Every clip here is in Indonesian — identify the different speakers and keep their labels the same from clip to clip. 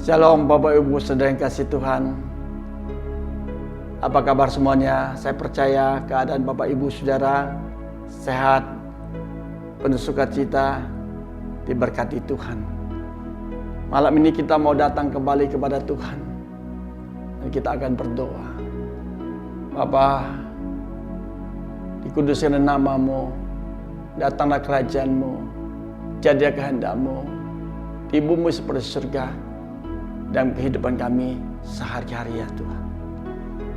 Speaker 1: Shalom Bapak Ibu Saudara yang kasih Tuhan. Apa kabar semuanya? Saya percaya keadaan Bapak Ibu Saudara sehat, penuh sukacita, diberkati Tuhan. Malam ini kita mau datang kembali kepada Tuhan dan kita akan berdoa. Bapa, dikuduskan nama-Mu, datanglah kerajaan-Mu, jadilah kehendak-Mu di bumi seperti surga dalam kehidupan kami sehari-hari ya Tuhan.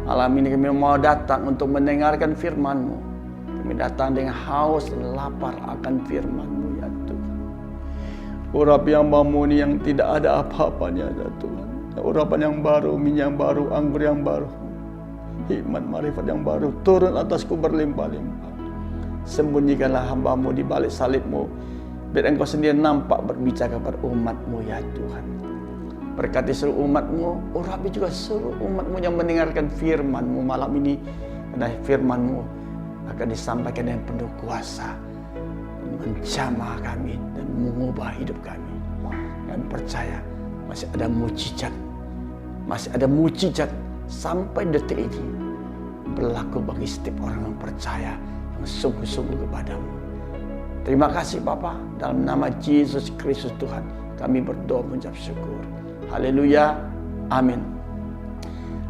Speaker 1: Malam ini kami mau datang untuk mendengarkan firman-Mu. Kami datang dengan haus dan lapar akan firman-Mu ya Tuhan. Urapan yang mamuni yang tidak ada apa-apanya ya Tuhan. Urapan yang baru, minyak yang baru, anggur yang baru, hikmat marifat yang baru turun atasku berlimpah-limpah. Sembunyikanlah hamba-Mu di balik salib-Mu, biar Engkau sendiri nampak berbicara kepada umat-Mu ya Tuhan. Berkati seluruh umat-Mu, urapi juga seluruh umat-Mu yang mendengarkan firman-Mu malam ini. Karena firman-Mu akan disampaikan dengan penuh kuasa, menjamah kami dan mengubah hidup kami. Dan percaya masih ada mujizat sampai detik ini berlaku bagi setiap orang yang percaya, yang sungguh-sungguh kepadamu. Terima kasih Bapa, dalam nama Yesus Kristus Tuhan kami berdoa mengucap syukur. Haleluya, amin.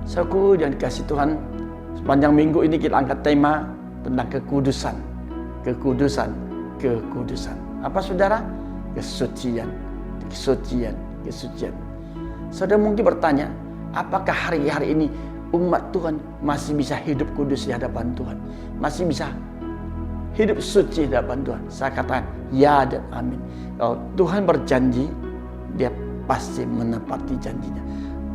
Speaker 1: Saudaraku yang dikasih Tuhan, sepanjang minggu ini kita angkat tema tentang kekudusan. Kekudusan. Apa saudara? Kesucian. Saudara mungkin bertanya, apakah hari-hari ini umat Tuhan masih bisa hidup kudus di hadapan Tuhan? Masih bisa hidup suci di hadapan Tuhan? Saya katakan ya dan amin. Kalau Tuhan berjanji, Dia pasti menepati janjinya.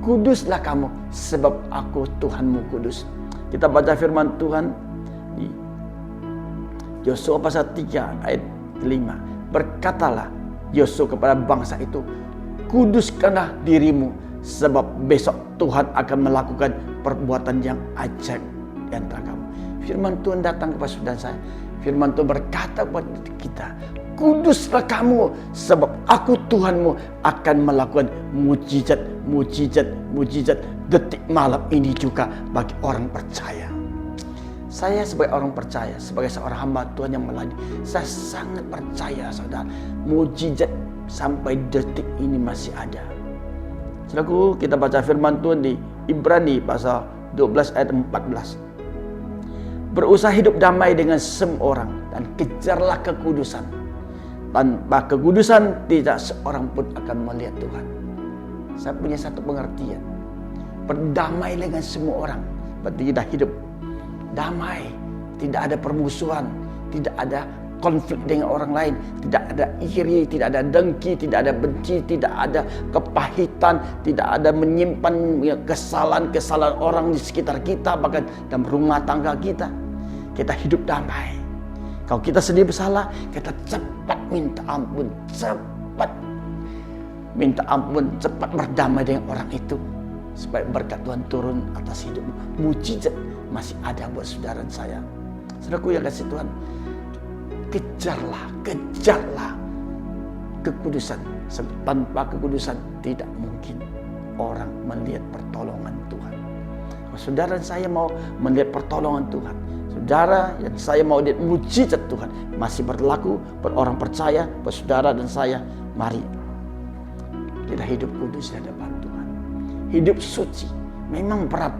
Speaker 1: Kuduslah kamu sebab aku Tuhanmu kudus. Kita baca firman Tuhan di Yosua pasal 3 ayat 5. Berkatalah Yosua kepada bangsa itu, kuduskanlah dirimu sebab besok Tuhan akan melakukan perbuatan yang ajaib di antara kamu. Firman Tuhan datang kepada saudara saya. Firman Tuhan berkata kepada kita, kuduslah kamu sebab aku Tuhanmu akan melakukan mujizat detik malam ini juga bagi orang percaya. Saya sebagai orang percaya, sebagai seorang hamba Tuhan yang melayani, saya sangat percaya saudara, mujizat sampai detik ini masih ada. Saudaraku, kita baca firman Tuhan di Ibrani pasal 12 ayat 14. Berusaha hidup damai dengan semua orang dan kejarlah kekudusan. Tanpa kekudusan tidak seorang pun akan melihat Tuhan. Saya punya satu pengertian. Berdamai dengan semua orang. Berarti kita hidup damai. Tidak ada permusuhan. Tidak ada konflik dengan orang lain. Tidak ada iri, tidak ada dengki, tidak ada benci, tidak ada kepahitan, tidak ada menyimpan kesalahan-kesalahan orang di sekitar kita, bahkan dalam rumah tangga kita. Kita hidup damai. Kalau kita sendiri bersalah, kita cepat minta ampun, cepat berdamai dengan orang itu, supaya berkat Tuhan turun atas hidupmu. Mujizat masih ada buat saudara dan saya. Saudaraku yang kasih Tuhan, kejarlah kekudusan. Tanpa kekudusan tidak mungkin orang melihat pertolongan Tuhan. Kalau saudara dan saya mau melihat pertolongan Tuhan, saudara dan saya mau lihat mujizat Tuhan, masih berlaku buat orang percaya, buat saudara dan saya. Mari kita hidup kudus di hadapan Tuhan. Hidup suci memang berat,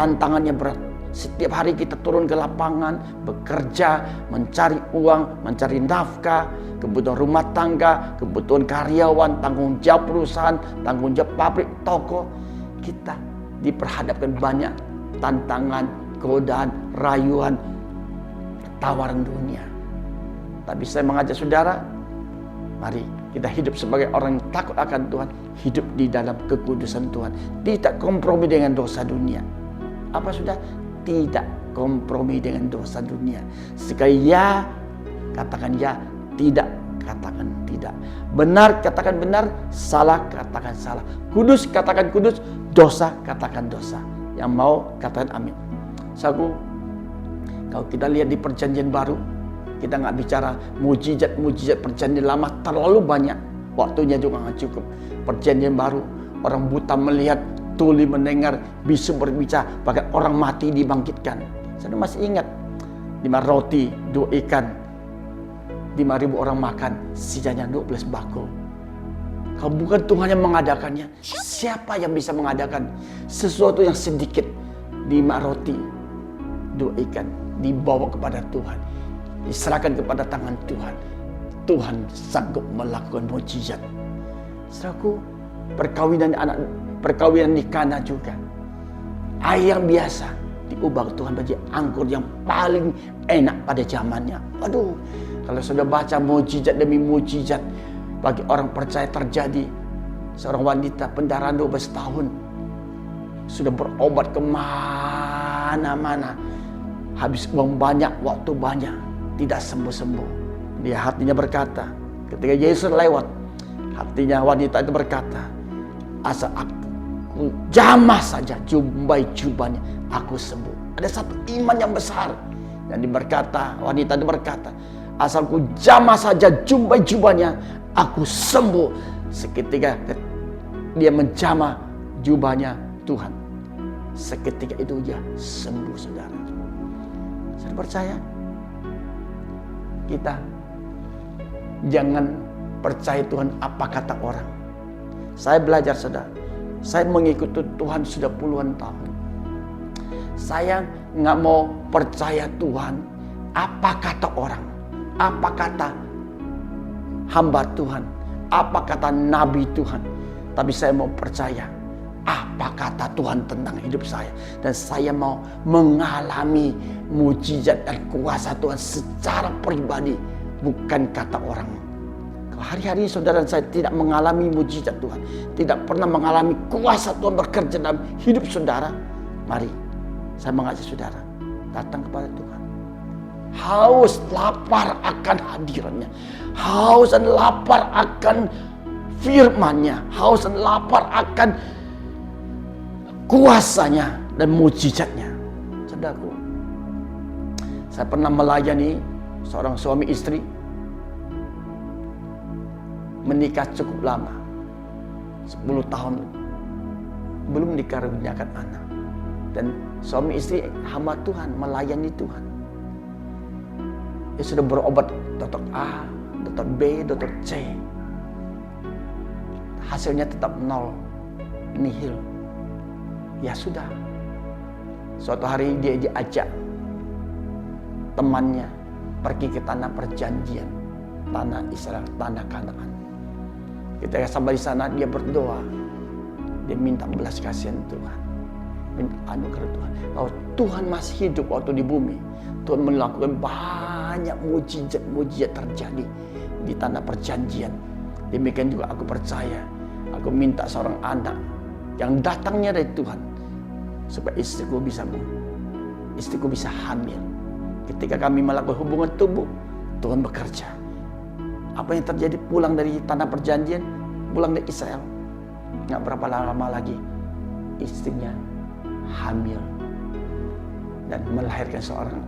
Speaker 1: tantangannya berat. Setiap hari kita turun ke lapangan, bekerja, mencari uang, mencari nafkah, kebutuhan rumah tangga, kebutuhan karyawan, tanggung jawab perusahaan, tanggung jawab pabrik, toko. Kita diperhadapkan banyak tantangan, godaan, rayuan, tawaran dunia. Tapi saya mengajak saudara, mari kita hidup sebagai orang yang takut akan Tuhan, hidup di dalam kekudusan Tuhan, tidak kompromi dengan dosa dunia. Apa sudah? Tidak kompromi dengan dosa dunia. Sekali ya, katakan ya. Tidak, katakan tidak. Benar, katakan benar. Salah, katakan salah. Kudus, katakan kudus. Dosa, katakan dosa. Yang mau, katakan amin. Saudaraku, kalau kita lihat di perjanjian baru, kita nggak bicara mujizat perjanjian lama terlalu banyak, waktunya juga nggak cukup. Perjanjian baru, orang buta melihat, tuli mendengar, bisu berbicara, bahkan orang mati dibangkitkan. Saya masih ingat 5 roti, 2 ikan, 5.000 orang makan, sisanya 12 bakul. Kalau bukan Tuhan yang mengadakannya, siapa yang bisa mengadakan sesuatu yang sedikit? 5 roti, 2 ikan dibawa kepada Tuhan, diserahkan kepada tangan Tuhan. Tuhan sanggup melakukan mukjizat. Saudaraku, perkawinan di Kana juga, air yang biasa diubah Tuhan menjadi anggur yang paling enak pada zamannya. Aduh, kalau sudah baca mukjizat demi mukjizat bagi orang percaya terjadi. Seorang wanita pendarahan 12 tahun sudah berobat kemana-mana, habis uang banyak, waktu banyak, tidak sembuh-sembuh. Dia hatinya berkata, ketika Yesus lewat, hatinya wanita itu berkata, asal aku jamah saja jumbai jubahnya, aku sembuh. Ada satu iman yang besar. Dan wanita itu berkata, asal aku jamah saja jumbai jubahnya, aku sembuh. Seketika dia menjamah jubahnya Tuhan, seketika itu dia sembuh, saudara. Saya percaya kita jangan percaya Tuhan apa kata orang. Saya belajar, saudara. Saya mengikuti Tuhan sudah puluhan tahun. Saya nggak mau percaya Tuhan apa kata orang, apa kata hamba Tuhan, apa kata nabi Tuhan. Tapi saya mau percaya apa kata Tuhan tentang hidup saya. Dan saya mau mengalami mukjizat dan kuasa Tuhan secara pribadi, bukan kata orang. Kalau hari-hari saudara dan saya tidak mengalami mukjizat Tuhan, tidak pernah mengalami kuasa Tuhan bekerja dalam hidup saudara, mari saya mengajak saudara datang kepada Tuhan. Haus lapar akan hadirannya, haus dan lapar akan firman-Nya, haus dan lapar akan kuasanya dan mukjizatnya. Saudaraku, saya pernah melayani seorang suami istri menikah cukup lama, 10 tahun belum dikaruniakan anak. Dan suami istri hamba Tuhan, melayani Tuhan. Dia sudah berobat dokter A, dokter B, dokter C. Hasilnya tetap nol, nihil. Ya sudah. Suatu hari dia diajak temannya pergi ke tanah perjanjian, tanah Israel, tanah Kanaan. Ketika sampai di sana dia berdoa, dia minta belas kasihan Tuhan, minta anugerah Tuhan. Kalau Tuhan masih hidup waktu di bumi, Tuhan melakukan banyak mukjizat terjadi di tanah perjanjian. Demikian juga aku percaya, aku minta seorang anak yang datangnya dari Tuhan, supaya istriku bisa hamil. Ketika kami melakukan hubungan tubuh, Tuhan bekerja. Apa yang terjadi, pulang dari tanah perjanjian, pulang dari Israel, nggak berapa lama lagi istrinya hamil dan melahirkan seorang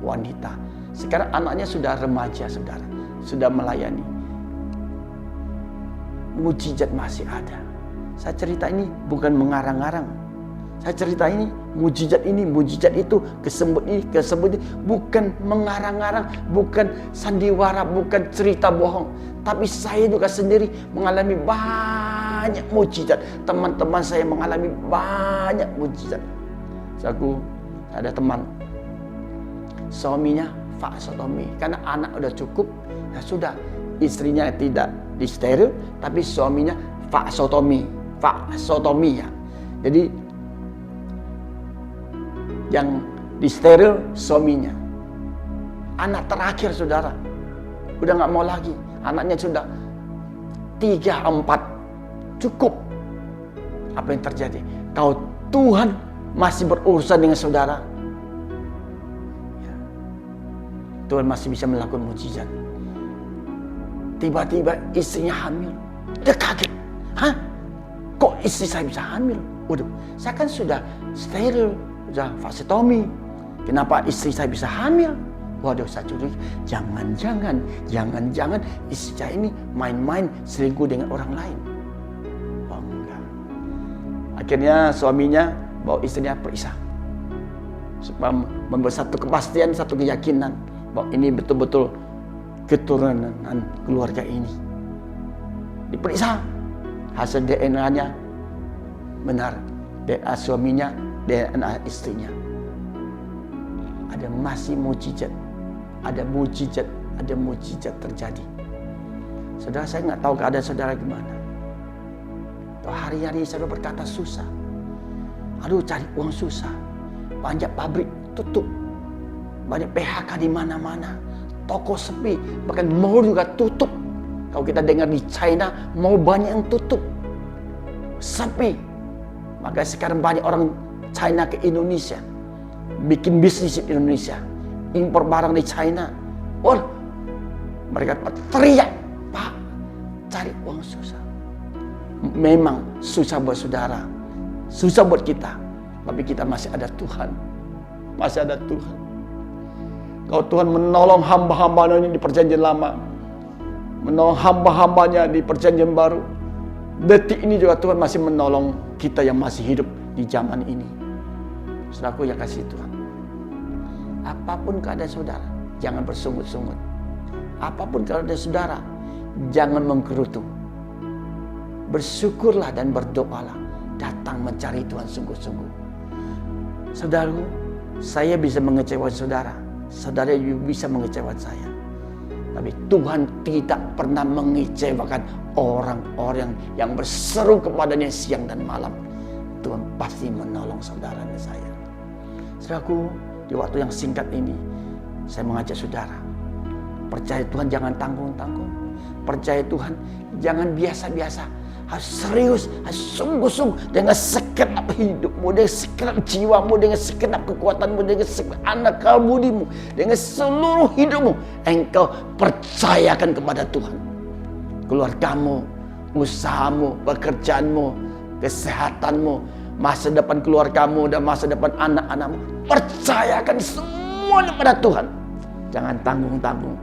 Speaker 1: wanita. Sekarang anaknya sudah remaja, saudara, sudah melayani. Mukjizat masih ada. Saya cerita ini bukan mengarang-arang. Saya cerita ini, mukjizat itu, kesembuhan ini, bukan mengarang-arang, bukan sandiwara, bukan cerita bohong. Tapi saya juga sendiri mengalami banyak mukjizat. Teman-teman saya mengalami banyak mukjizat. Aku ada teman, suaminya vaksotomi karena anak udah cukup, ya sudah, istrinya tidak disteril, tapi suaminya vaksotomi ya. Jadi yang disteril suaminya. Anak terakhir, saudara, udah nggak mau lagi. Anaknya sudah 3, 4, cukup. Apa yang terjadi? Kalau Tuhan masih berurusan dengan saudara, ya, Tuhan masih bisa melakukan mukjizat. Tiba-tiba istrinya hamil. Dia kaget. Hah? Kok istri saya bisa hamil? Waduh, saya kan sudah steril, sudah vasektomi. Kenapa istri saya bisa hamil? Waduh, saya curiga. Jangan-jangan istri saya ini main-main selingkuh dengan orang lain. Oh enggak. Akhirnya suaminya bawa istrinya periksa, supaya membuat satu kepastian, satu keyakinan bahwa ini betul-betul keturunan keluarga ini. Diperiksa, hasil DNA-nya benar, DNA suaminya, DNA istrinya. Ada masih mujizat, ada mujizat terjadi. Saudara, saya nggak tahu keadaan saudara gimana. Hari-hari saudara berkata susah. Aduh, cari uang susah. Banyak pabrik tutup. Banyak PHK di mana-mana. Toko sepi, bahkan mall juga tutup. Kalau kita dengar di China, mall banyak yang tutup. Sepi. Maka sekarang banyak orang China ke Indonesia. Bikin bisnis di Indonesia. Impor barang di China. Oh, mereka teriak, Pak, cari uang susah. Memang susah buat saudara, susah buat kita, tapi kita masih ada Tuhan. Masih ada Tuhan. Kalau Tuhan menolong hamba-hambanya di perjanjian lama, menolong hamba-hambanya di perjanjian baru, detik ini juga Tuhan masih menolong kita yang masih hidup di zaman ini. Saudaraku yang kasih Tuhan, apapun keadaan saudara, jangan bersungut-sungut. Apapun keadaan saudara, jangan menggerutu. Bersyukurlah dan berdoalah. Datang mencari Tuhan sungguh-sungguh. Saudaraku, saya bisa mengecewakan saudara. Saudara juga bisa mengecewakan saya. Tapi Tuhan tidak pernah mengecewakan orang-orang yang berseru kepadanya siang dan malam. Tuhan pasti menolong saudara dan saya. Saudaraku, di waktu yang singkat ini, saya mengajak saudara, percaya Tuhan, jangan tanggung-tanggung. Percaya Tuhan, jangan biasa-biasa. Harus serius, harus sungguh-sungguh, dengan segenap hidupmu, dengan segenap jiwamu, dengan segenap kekuatanmu, dengan segenap akal budimu, dengan seluruh hidupmu, engkau percayakan kepada Tuhan. Keluargamu, usahamu, pekerjaanmu, kesehatanmu, masa depan keluargamu dan masa depan anak-anakmu, percayakan semuanya pada Tuhan. Jangan tanggung-tanggung.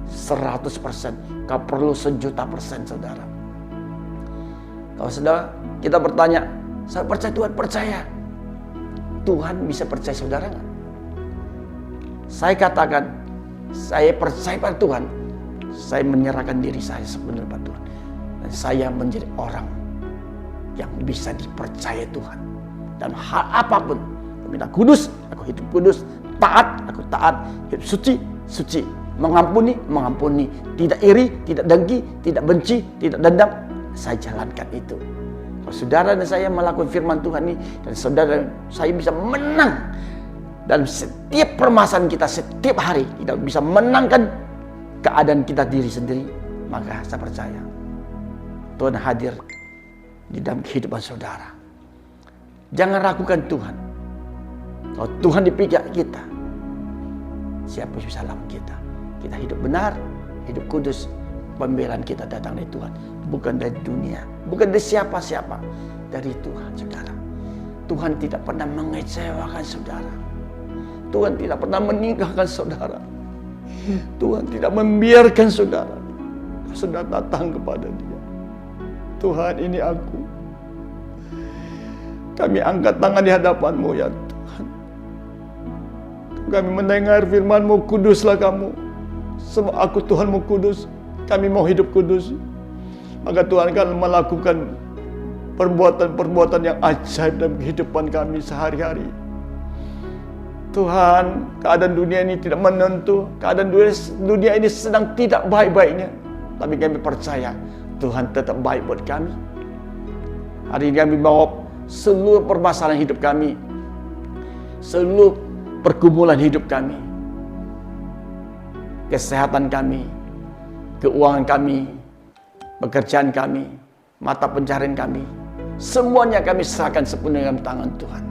Speaker 1: 100%, kau perlu 1.000.000%, saudara. Kalau saudara, kita bertanya, saya percaya Tuhan, percaya. Tuhan bisa percaya saudara nggak? Saya katakan, saya percaya pada Tuhan. Saya menyerahkan diri saya sepenuhnya pada Tuhan. Dan saya menjadi orang yang bisa dipercaya Tuhan. Dan hal apapun, aku minta kudus, aku hidup kudus. Taat, aku taat. Hidup suci, suci. Mengampuni, mengampuni. Tidak iri, tidak dengki, tidak benci, tidak dendam. Saya jalankan itu. Kalau saudara dan saya melakukan firman Tuhan ini, dan saudara saya bisa menang dalam setiap permasalahan kita, setiap hari kita bisa menangkan keadaan kita diri sendiri, maka saya percaya Tuhan hadir di dalam kehidupan saudara. Jangan ragukan Tuhan. Kalau Tuhan di pihak kita, siapa yang bisa lawan kita? Kita hidup benar, hidup kudus. Pembelaan kita datang dari Tuhan, bukan dari dunia, bukan dari siapa-siapa, dari Tuhan, saudara. Tuhan tidak pernah mengecewakan saudara. Tuhan tidak pernah meninggalkan saudara. Tuhan tidak membiarkan saudara. Saudara datang kepada Dia. Tuhan, ini aku. Kami angkat tangan di hadapan-Mu, ya Tuhan. Kami mendengar firman-Mu, kuduslah kamu. Sebab aku Tuhan-Mu kudus. Kami mau hidup kudus. Maka Tuhan akan melakukan perbuatan-perbuatan yang ajaib dalam kehidupan kami sehari-hari. Tuhan, keadaan dunia ini tidak menentu. Keadaan dunia ini sedang tidak baik-baiknya. Tapi kami percaya Tuhan tetap baik buat kami. Hari ini kami bawa seluruh permasalahan hidup kami, seluruh pergumulan hidup kami, kesehatan kami, keuangan kami, pekerjaan kami, mata pencarian kami, semuanya kami serahkan sepenuhnya dalam tangan Tuhan.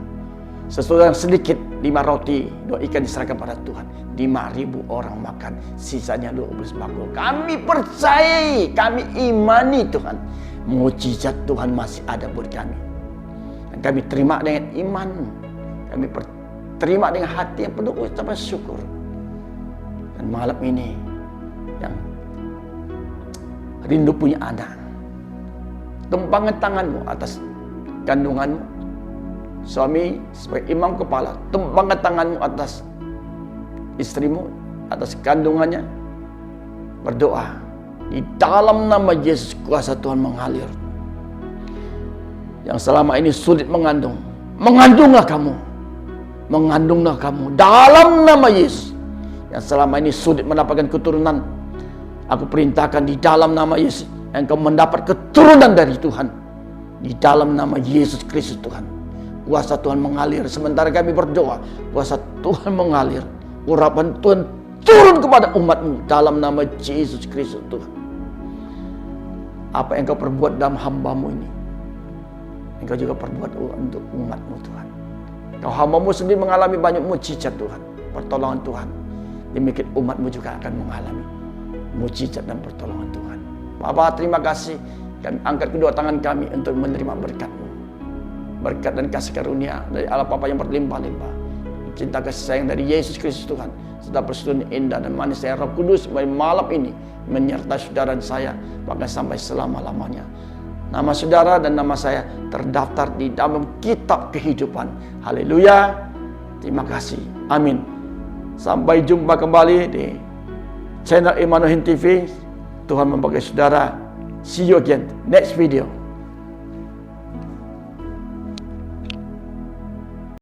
Speaker 1: Sesuatu yang sedikit, 5 roti, 2 ikan diserahkan pada Tuhan. 5.000 orang makan, sisanya 12 bakul. Kami percayai, kami imani Tuhan. Mujizat Tuhan masih ada buat kami. Dan kami terima dengan iman. Kami terima dengan hati yang penuh ucapan syukur. Dan malam ini, yang rindu punya anak, tumpangkan tanganmu atas kandunganmu, suami sebagai imam kepala, tumpangkan tanganmu atas istrimu, atas kandungannya, berdoa. Di dalam nama Yesus, kuasa Tuhan mengalir. Yang selama ini sulit mengandung, mengandunglah kamu. Mengandunglah kamu dalam nama Yesus. Yang selama ini sulit mendapatkan keturunan, aku perintahkan di dalam nama Yesus, engkau mendapat keturunan dari Tuhan. Di dalam nama Yesus Kristus Tuhan. Kuasa Tuhan mengalir. Sementara kami berdoa, kuasa Tuhan mengalir. Urapan Tuhan turun kepada umatmu dalam nama Yesus Kristus Tuhan. Apa yang engkau perbuat dalam hambamu ini, engkau juga perbuat untuk umatmu Tuhan. Kau hambamu sendiri mengalami banyak mujizat Tuhan, pertolongan Tuhan. Demikian umatmu juga akan mengalami mujizat dan pertolongan Tuhan. Bapa, terima kasih. Kami angkat kedua tangan kami untuk menerima berkat-Mu. Berkat dan kasih karunia dari Allah Bapa yang berlimpah-limpah. Cinta kasih sayang dari Yesus Kristus Tuhan, serta persekutuan indah dan manis dari Roh Kudus pada malam ini menyertai saudara dan saya bahkan sampai selama-lamanya. Nama saudara dan nama saya terdaftar di dalam kitab kehidupan. Haleluya. Terima kasih. Amin. Sampai jumpa kembali di channel Emmanuel TV. Tuhan memberkati saudara. See you again next video.